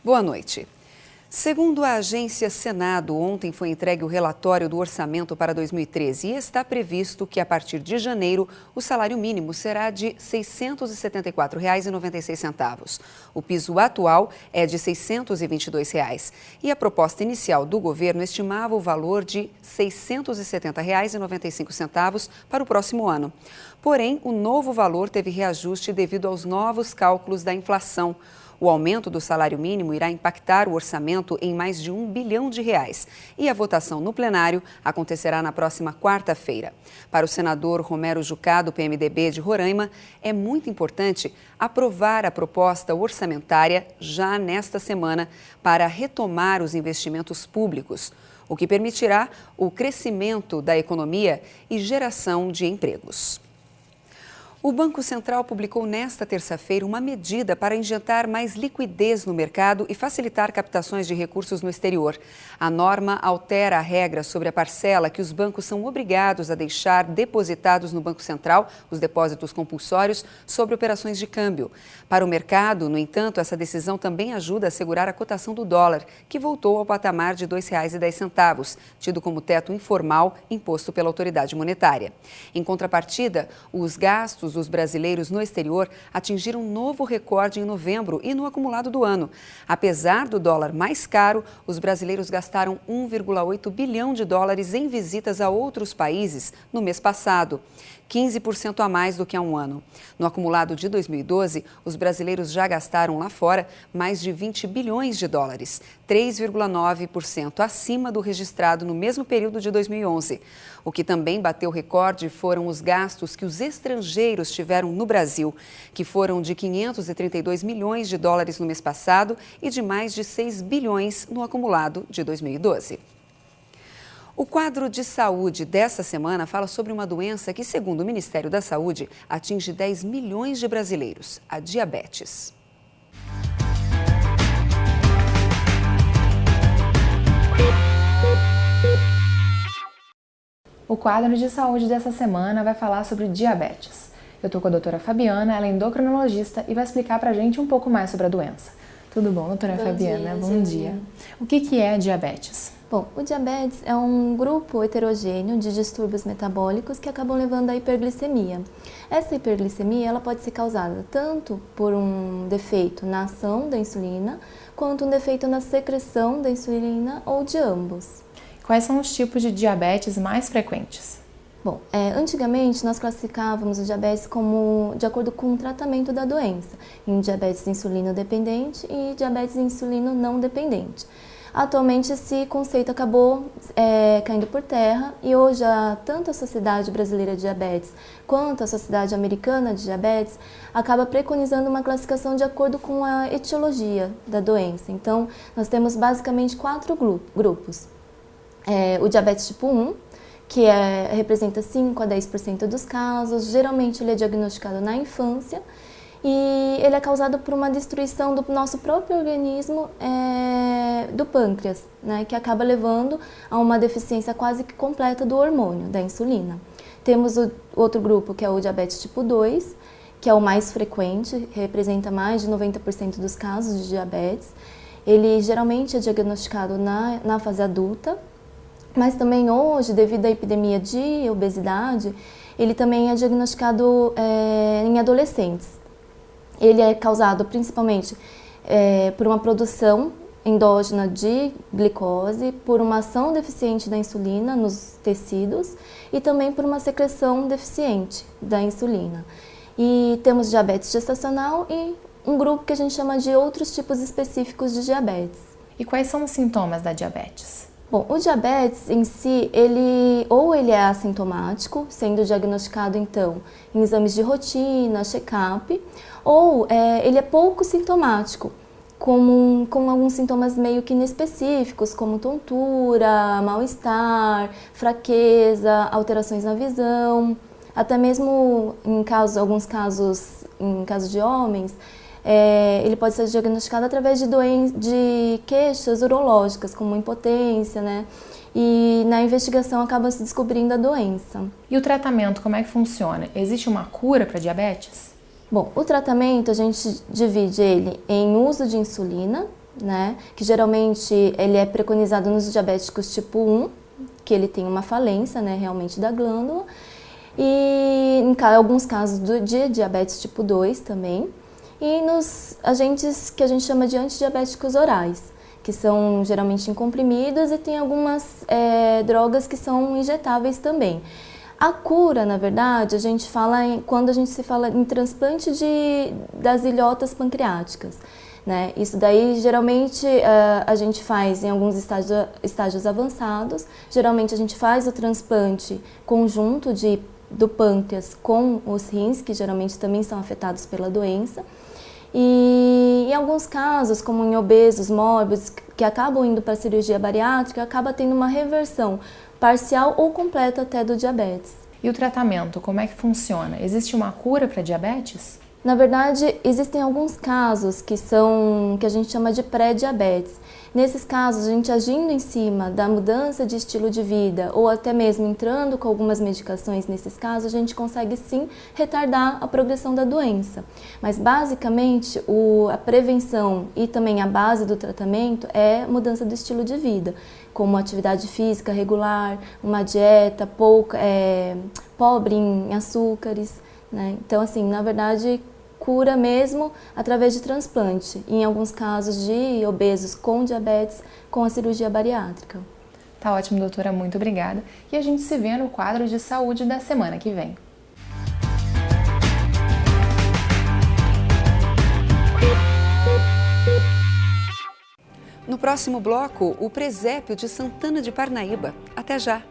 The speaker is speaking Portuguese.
Boa noite. Segundo a agência Senado, ontem foi entregue o relatório do orçamento para 2013 e está previsto que, a partir de janeiro, o salário mínimo será de R$ 674,96. O piso atual é de R$ 622 e a proposta inicial do governo estimava o valor de R$ 670,95 para o próximo ano. Porém, o novo valor teve reajuste devido aos novos cálculos da inflação. O aumento do salário mínimo irá impactar o orçamento em mais de R$ 1 bilhão e a votação no plenário acontecerá na próxima quarta-feira. Para o senador Romero Jucá, do PMDB de Roraima, é muito importante aprovar a proposta orçamentária já nesta semana para retomar os investimentos públicos, o que permitirá o crescimento da economia e geração de empregos. O Banco Central publicou nesta terça-feira uma medida para injetar mais liquidez no mercado e facilitar captações de recursos no exterior. A norma altera a regra sobre a parcela que os bancos são obrigados a deixar depositados no Banco Central, os depósitos compulsórios, sobre operações de câmbio. Para o mercado, no entanto, essa decisão também ajuda a segurar a cotação do dólar, que voltou ao patamar de R$ 2,10, tido como teto informal imposto pela autoridade monetária. Em contrapartida, os gastos dos brasileiros no exterior atingiram um novo recorde em novembro e no acumulado do ano. Apesar do dólar mais caro, os brasileiros gastaram 1,8 bilhão de dólares em visitas a outros países no mês passado, 15% a mais do que há um ano. No acumulado de 2012, os brasileiros já gastaram lá fora mais de 20 bilhões de dólares, 3,9% acima do registrado no mesmo período de 2011. O que também bateu recorde foram os gastos que os estrangeiros tiveram no Brasil, que foram de 532 milhões de dólares no mês passado e de mais de 6 bilhões no acumulado de 2012. O quadro de saúde dessa semana fala sobre uma doença que, segundo o Ministério da Saúde, atinge 10 milhões de brasileiros, a diabetes. O quadro de saúde dessa semana vai falar sobre diabetes. Eu estou com a doutora Fabiana, ela é endocrinologista e vai explicar pra gente um pouco mais sobre a doença. Tudo bom, doutora Fabiana? Bom dia. O que é diabetes? Bom, o diabetes é um grupo heterogêneo de distúrbios metabólicos que acabam levando à hiperglicemia. Essa hiperglicemia ela pode ser causada tanto por um defeito na ação da insulina, quanto um defeito na secreção da insulina ou de ambos. Quais são os tipos de diabetes mais frequentes? Bom, antigamente nós classificávamos o diabetes como de acordo com o tratamento da doença, em diabetes insulino dependente e diabetes insulino não dependente. Atualmente esse conceito acabou caindo por terra e hoje tanto a Sociedade Brasileira de Diabetes quanto a Sociedade Americana de Diabetes acaba preconizando uma classificação de acordo com a etiologia da doença. Então, nós temos basicamente 4 grupos. O diabetes tipo 1, que representa 5 a 10% dos casos, geralmente ele é diagnosticado na infância e ele é causado por uma destruição do nosso próprio organismo do pâncreas, né, que acaba levando a uma deficiência quase que completa do hormônio, da insulina. Temos o outro grupo, que é o diabetes tipo 2, que é o mais frequente, representa mais de 90% dos casos de diabetes. Ele geralmente é diagnosticado na fase adulta, mas também hoje, devido à epidemia de obesidade, ele também é diagnosticado em adolescentes. Ele é causado principalmente por uma produção endógena de glicose, por uma ação deficiente da insulina nos tecidos e também por uma secreção deficiente da insulina. E temos diabetes gestacional e um grupo que a gente chama de outros tipos específicos de diabetes. E quais são os sintomas da diabetes? Bom, o diabetes em si, ele é assintomático, sendo diagnosticado então em exames de rotina, check-up, ou ele é pouco sintomático, com alguns sintomas meio que inespecíficos, como tontura, mal-estar, fraqueza, alterações na visão, até mesmo em alguns casos, em caso de homens, ele pode ser diagnosticado através de queixas urológicas, como impotência, né? E na investigação acaba se descobrindo a doença. E o tratamento, como é que funciona? Existe uma cura para diabetes? Bom, o tratamento a gente divide ele em uso de insulina, né? Que geralmente ele é preconizado nos diabéticos tipo 1, que ele tem uma falência, né, realmente da glândula, e em alguns casos de diabetes tipo 2 também, e nos agentes que a gente chama de antidiabéticos orais, que são geralmente em comprimidos e tem algumas drogas que são injetáveis também. A cura, na verdade, a gente fala quando a gente se fala em transplante das ilhotas pancreáticas, né? Isso daí, geralmente, a gente faz em alguns estágios avançados. Geralmente, a gente faz o transplante conjunto do pâncreas com os rins, que geralmente também são afetados pela doença. E em alguns casos, como em obesos mórbidos, que acabam indo para a cirurgia bariátrica, acaba tendo uma reversão parcial ou completa até do diabetes. E o tratamento, como é que funciona? Existe uma cura para diabetes? Na verdade, existem alguns casos que a gente chama de pré-diabetes. Nesses casos, a gente agindo em cima da mudança de estilo de vida ou até mesmo entrando com algumas medicações nesses casos, a gente consegue sim retardar a progressão da doença. Mas basicamente a prevenção e também a base do tratamento é mudança do estilo de vida, como atividade física regular, uma dieta pobre em açúcares, né? Então, assim, na verdade, cura mesmo através de transplante, em alguns casos de obesos com diabetes, com a cirurgia bariátrica. Tá ótimo, doutora, muito obrigada. E a gente se vê no quadro de saúde da semana que vem. No próximo bloco, o presépio de Santana de Parnaíba. Até já!